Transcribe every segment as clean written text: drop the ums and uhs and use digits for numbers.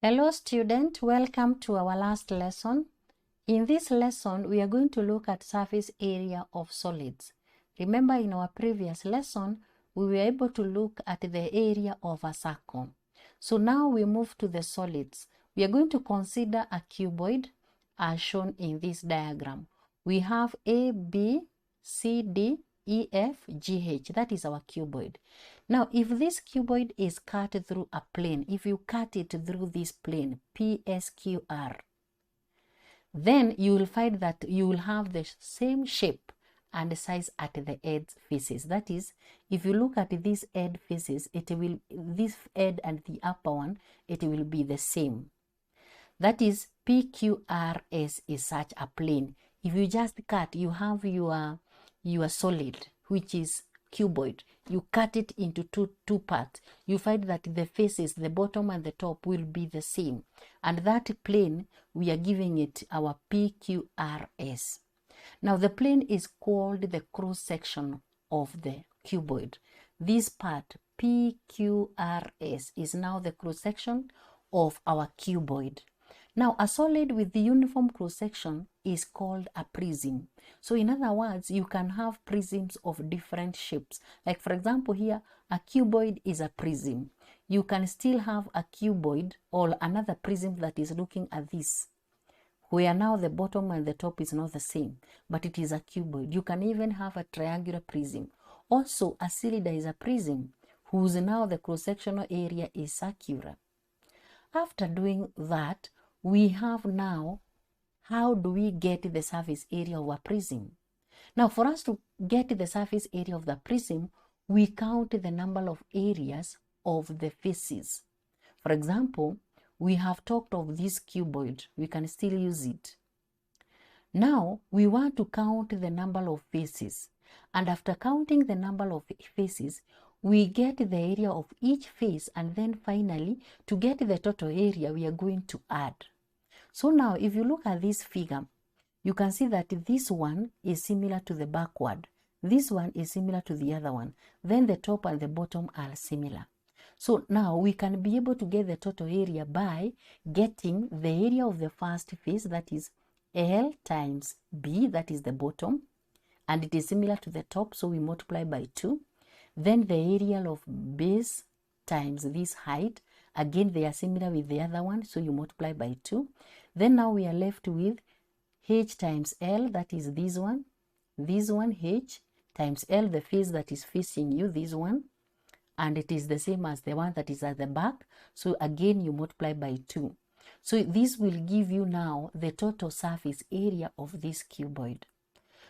Hello student, welcome to our last lesson. In this lesson, we are going to look at surface area of solids. Remember in our previous lesson, we were able to look at the area of a circle. So now we move to the solids. We are going to consider a cuboid as shown in this diagram. We have A, B, C, D, E, F, G, H. That is our cuboid. Now, if this cuboid is cut through a plane, if you cut it through this plane, PSQR, then you will find that you will have the same shape and size at the edge faces. That is, if you look at these edge faces, this edge and the upper one, it will be the same. That is, PQRS is such a plane. If you just cut, you have your solid, which is cuboid. You cut it into two parts. You find that the faces, the bottom and the top, will be the same. And that plane, we are giving it our PQRS. Now, the plane is called the cross-section of the cuboid. This part, PQRS, is now the cross-section of our cuboid. Now, a solid with the uniform cross-section is called a prism. So in other words, you can have prisms of different shapes. Like for example here, a cuboid is a prism. You can still have a cuboid or another prism that is looking at this, where now the bottom and the top is not the same, but it is a cuboid. You can even have a triangular prism. Also, a cylinder is a prism, whose now the cross-sectional area is circular. After doing that, we have now, how do we get the surface area of a prism? Now, for us to get the surface area of the prism, we count the number of areas of the faces. For example, we have talked of this cuboid. We can still use it. Now, we want to count the number of faces. And after counting the number of faces, we get the area of each face, and then finally, to get the total area, we are going to add. So now, if you look at this figure, you can see that this one is similar to the backward. This one is similar to the other one. Then the top and the bottom are similar. So now we can be able to get the total area by getting the area of the first face, that is L times B, that is the bottom, and it is similar to the top, so we multiply by 2. Then the area of base times this height, again they are similar with the other one, so you multiply by 2. Then now we are left with H times L, that is this one H times L, the face that is facing you, this one, and it is the same as the one that is at the back, so again you multiply by 2. So this will give you now the total surface area of this cuboid.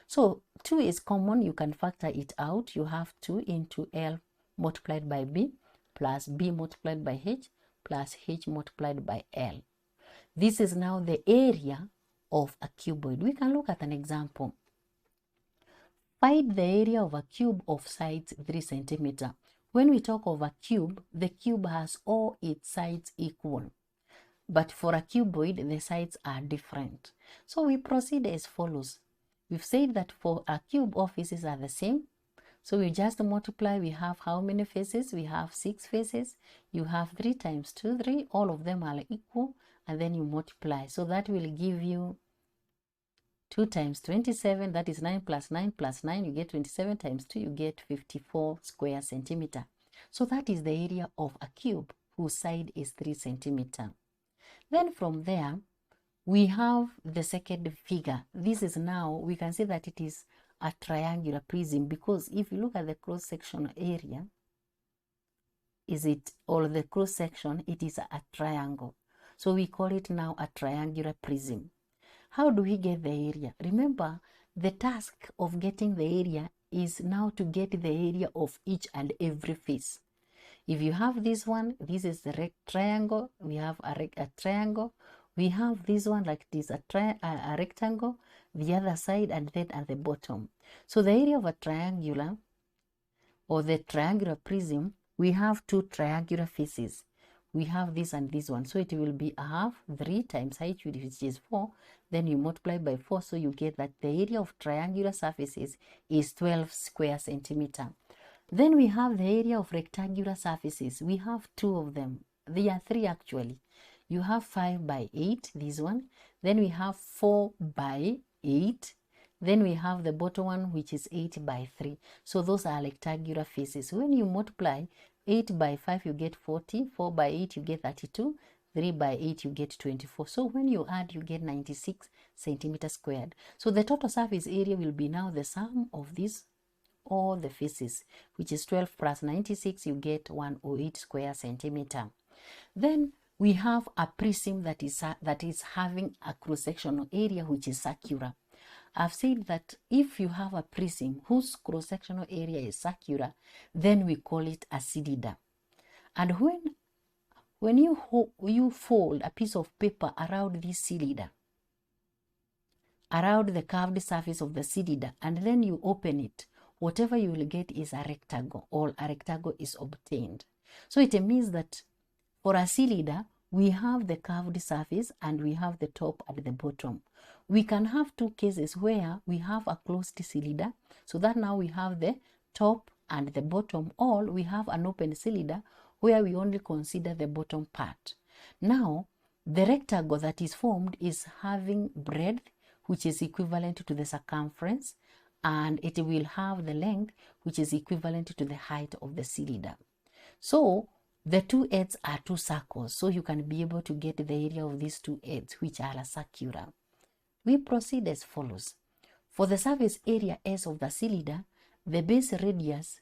So 2 is common, you can factor it out. You have 2 into L multiplied by B plus B multiplied by H plus H multiplied by L. This is now the area of a cuboid. We can look at an example. Find the area of a cube of sides 3 centimeters. When we talk of a cube, the cube has all its sides equal. But for a cuboid, the sides are different. So we proceed as follows. We've said that for a cube, all faces are the same. So we just multiply. We have how many faces? We have 6 faces. You have 3 times 2, 3. All of them are equal. And then you multiply. So that will give you 2 times 27. That is 9 plus 9 plus 9. You get 27 times 2. You get 54 square centimeter. So that is the area of a cube whose side is 3 centimeter. Then from there, we have the second figure. This is now, we can say that it is a triangular prism, because if you look at the cross-section area, the cross-section, it is a triangle. So we call it now a triangular prism. How do we get the area? Remember, the task of getting the area is now to get the area of each and every face. If you have this one, this is the triangle. We have a triangle. We have this one like this, a rectangle, the other side, and then at the bottom. So the area of a triangular or the triangular prism, we have 2 triangular faces. We have this and this one. So it will be a half, 3 times height, which is 4. Then you multiply by 4. So you get that the area of triangular surfaces is 12 square centimeter. Then we have the area of rectangular surfaces. We have 2 of them. There are 3 actually. You have 5 by 8, this one. Then we have 4 by 8. Then we have the bottom one, which is 8 by 3. So those are rectangular faces. When you multiply 8 by 5, you get 40. 4 by 8, you get 32. 3 by 8, you get 24. So when you add, you get 96 centimeters squared. So the total surface area will be now the sum of these, all the faces, which is 12 plus 96, you get 108 square centimeter. Then we have a prism that is having a cross-sectional area which is circular. I've said that if you have a prism whose cross-sectional area is circular, then we call it a cylinder. And when you fold a piece of paper around this cylinder, around the curved surface of the cylinder, and then you open it, whatever you will get is a rectangle, or a rectangle is obtained. So it means that for a cylinder, we have the curved surface and we have the top and the bottom. We can have two cases where we have a closed cylinder, so that now we have the top and the bottom, or we have an open cylinder where we only consider the bottom part. Now, the rectangle that is formed is having breadth, which is equivalent to the circumference, and it will have the length, which is equivalent to the height of the cylinder. So the two edges are two circles, so you can be able to get the area of these two edges, which are circular. We proceed as follows. For the surface area S of the cylinder, the base radius,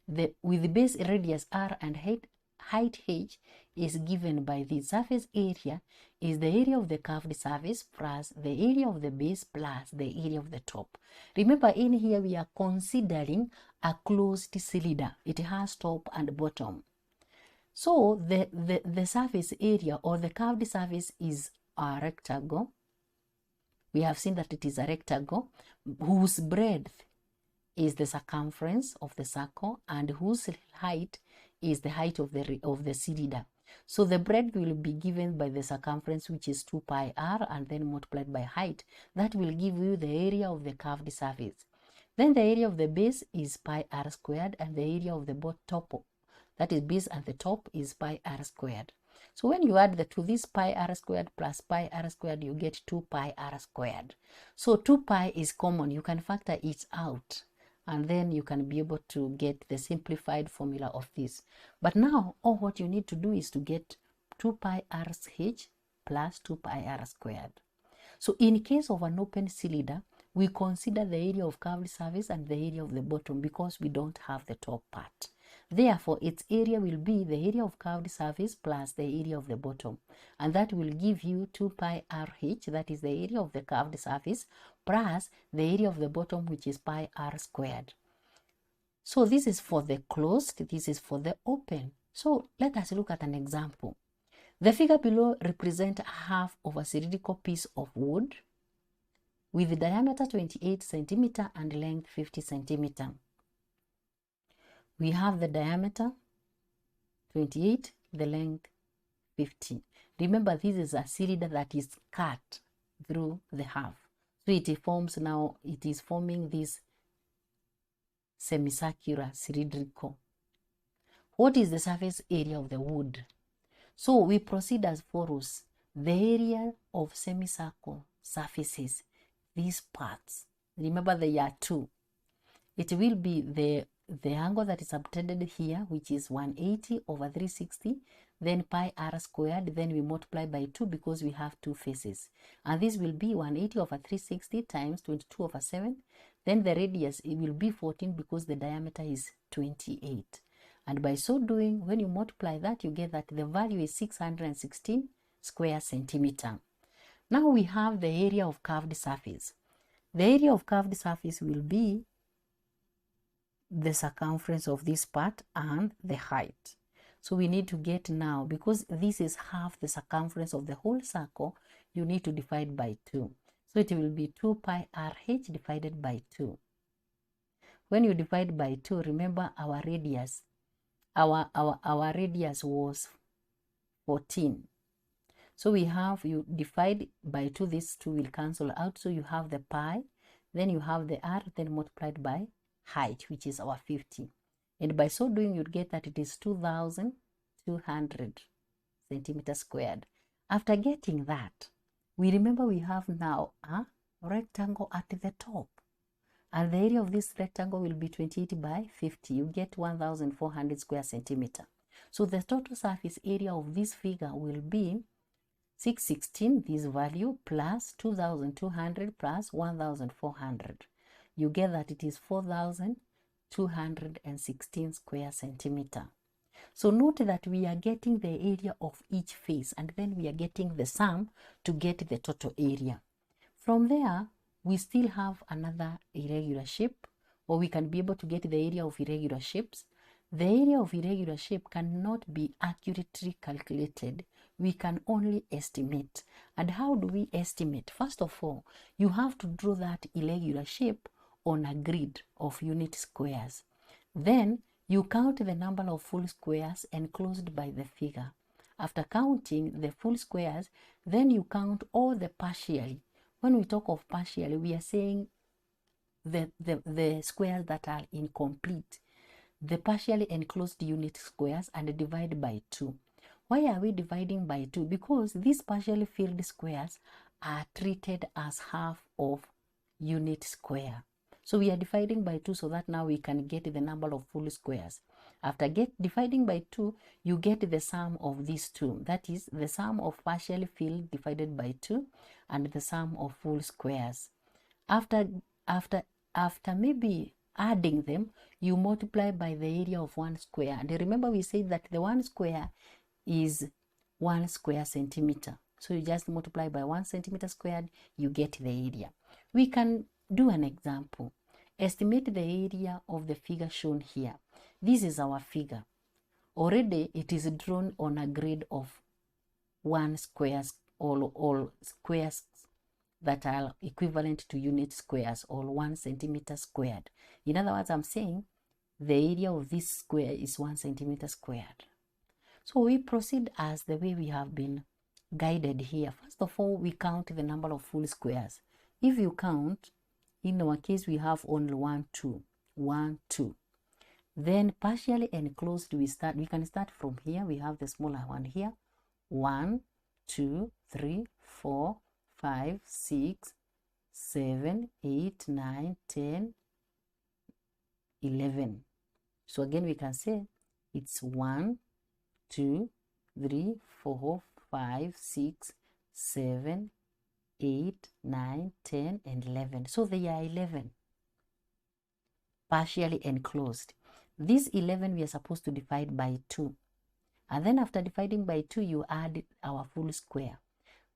with the base radius R and height H is given by the surface area is the area of the curved surface plus the area of the base plus the area of the top. Remember, in here we are considering a closed cylinder. It has top and bottom. So the surface area or the curved surface is a rectangle. We have seen that it is a rectangle whose breadth is the circumference of the circle and whose height is the height of the cylinder. So the breadth will be given by the circumference, which is 2 pi r, and then multiplied by height. That will give you the area of the curved surface. Then the area of the base is pi r squared, and the area of the top, that is base and the top, is pi r squared. So when you add the two, this pi r squared plus pi r squared, you get 2 pi r squared. So 2 pi is common. You can factor it out, and then you can be able to get the simplified formula of this. But now, all what you need to do is to get 2 pi r h plus 2 pi r squared. So in case of an open cylinder, we consider the area of curved surface and the area of the bottom because we don't have the top part. Therefore, its area will be the area of curved surface plus the area of the bottom. And that will give you 2 pi RH, that is the area of the curved surface, plus the area of the bottom, which is pi r squared. So this is for the closed, this is for the open. So let us look at an example. The figure below represents half of a cylindrical piece of wood with diameter 28 centimeter and length 50 centimeter. We have the diameter 28, the length 50. Remember, this is a cylinder that is cut through the half. So it forms now, it is forming this semicircular cylindrical. What is the surface area of the wood? So we proceed as follows. The area of semicircle surfaces, these parts, remember there are two. It will be the angle that is obtained here, which is 180 over 360, then pi r squared, then we multiply by 2 because we have two faces. And this will be 180 over 360 times 22 over 7. Then the radius, it will be 14 because the diameter is 28. And by so doing, when you multiply that, you get that the value is 616 square centimeter. Now we have the area of curved surface. The area of curved surface will be the circumference of this part and the height. So we need to get now, because this is half the circumference of the whole circle, you need to divide by 2. So it will be 2 pi RH divided by 2. When you divide by 2, remember our radius. Our radius was 14. So we have, you divide by 2, these 2 will cancel out. So you have the pi, then you have the r, then multiplied by height, which is our 50. And by so doing, you'd get that it is 2,200 centimeters squared. After getting that, we remember we have now a rectangle at the top. And the area of this rectangle will be 28 by 50. You get 1,400 square centimeter. So the total surface area of this figure will be 616, this value, plus 2,200 plus 1,400. You get that it is 4,216 square centimeter. So note that we are getting the area of each face and then we are getting the sum to get the total area. From there, we still have another irregular shape, or we can be able to get the area of irregular shapes. The area of irregular shape cannot be accurately calculated. We can only estimate. And how do we estimate? First of all, you have to draw that irregular shape on a grid of unit squares. Then you count the number of full squares enclosed by the figure. After counting the full squares, then you count all the partially. When we talk of partially, we are saying the squares that are incomplete, the partially enclosed unit squares, and divide by 2. Why are we dividing by 2? Because these partially filled squares are treated as half of unit square. So we are dividing by 2 so that now we can get the number of full squares. After dividing by 2, you get the sum of these two. That is the sum of partially filled divided by 2 and the sum of full squares. After maybe adding them, you multiply by the area of one square. And remember we said that the one square is 1 square centimeter. So you just multiply by 1 centimeter squared, you get the area. We can do an example. Estimate the area of the figure shown here. This is our figure. Already it is drawn on a grid of 1 squares, all squares that are equivalent to unit squares, or 1 centimeter squared. In other words, I'm saying the area of this square is 1 centimeter squared. So we proceed as the way we have been guided here. First of all, we count the number of full squares. If you count, in our case, we have only 1, 2, 1, 2. Then partially enclosed, we can start from here. We have the smaller one here. 1, 2, 3, 4, 5, 6, 7, 8, 9, 10, 11. So again, we can say it's 1, 2, 3, 4, 5, 6, 7, 8, 9, 10, and 11. So they are 11 partially enclosed. This 11 we are supposed to divide by 2. And then after dividing by 2, you add our full square.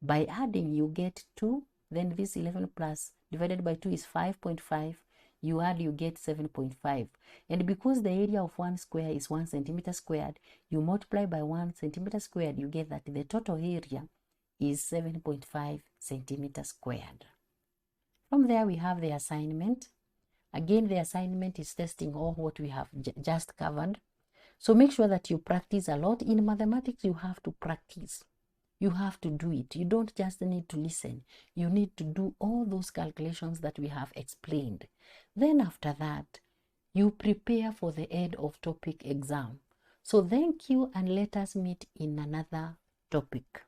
By adding, you get 2. Then this 11 plus divided by 2 is 5.5. You add, you get 7.5. And because the area of one square is 1 centimeter squared, you multiply by 1 centimeter squared, you get that the total area is 7.5 centimeters squared. From there, we have the assignment. Again, the assignment is testing all what we have just covered. So make sure that you practice a lot. In mathematics, you have to practice. You have to do it. You don't just need to listen. You need to do all those calculations that we have explained. Then after that, you prepare for the end of topic exam. So thank you, and let us meet in another topic.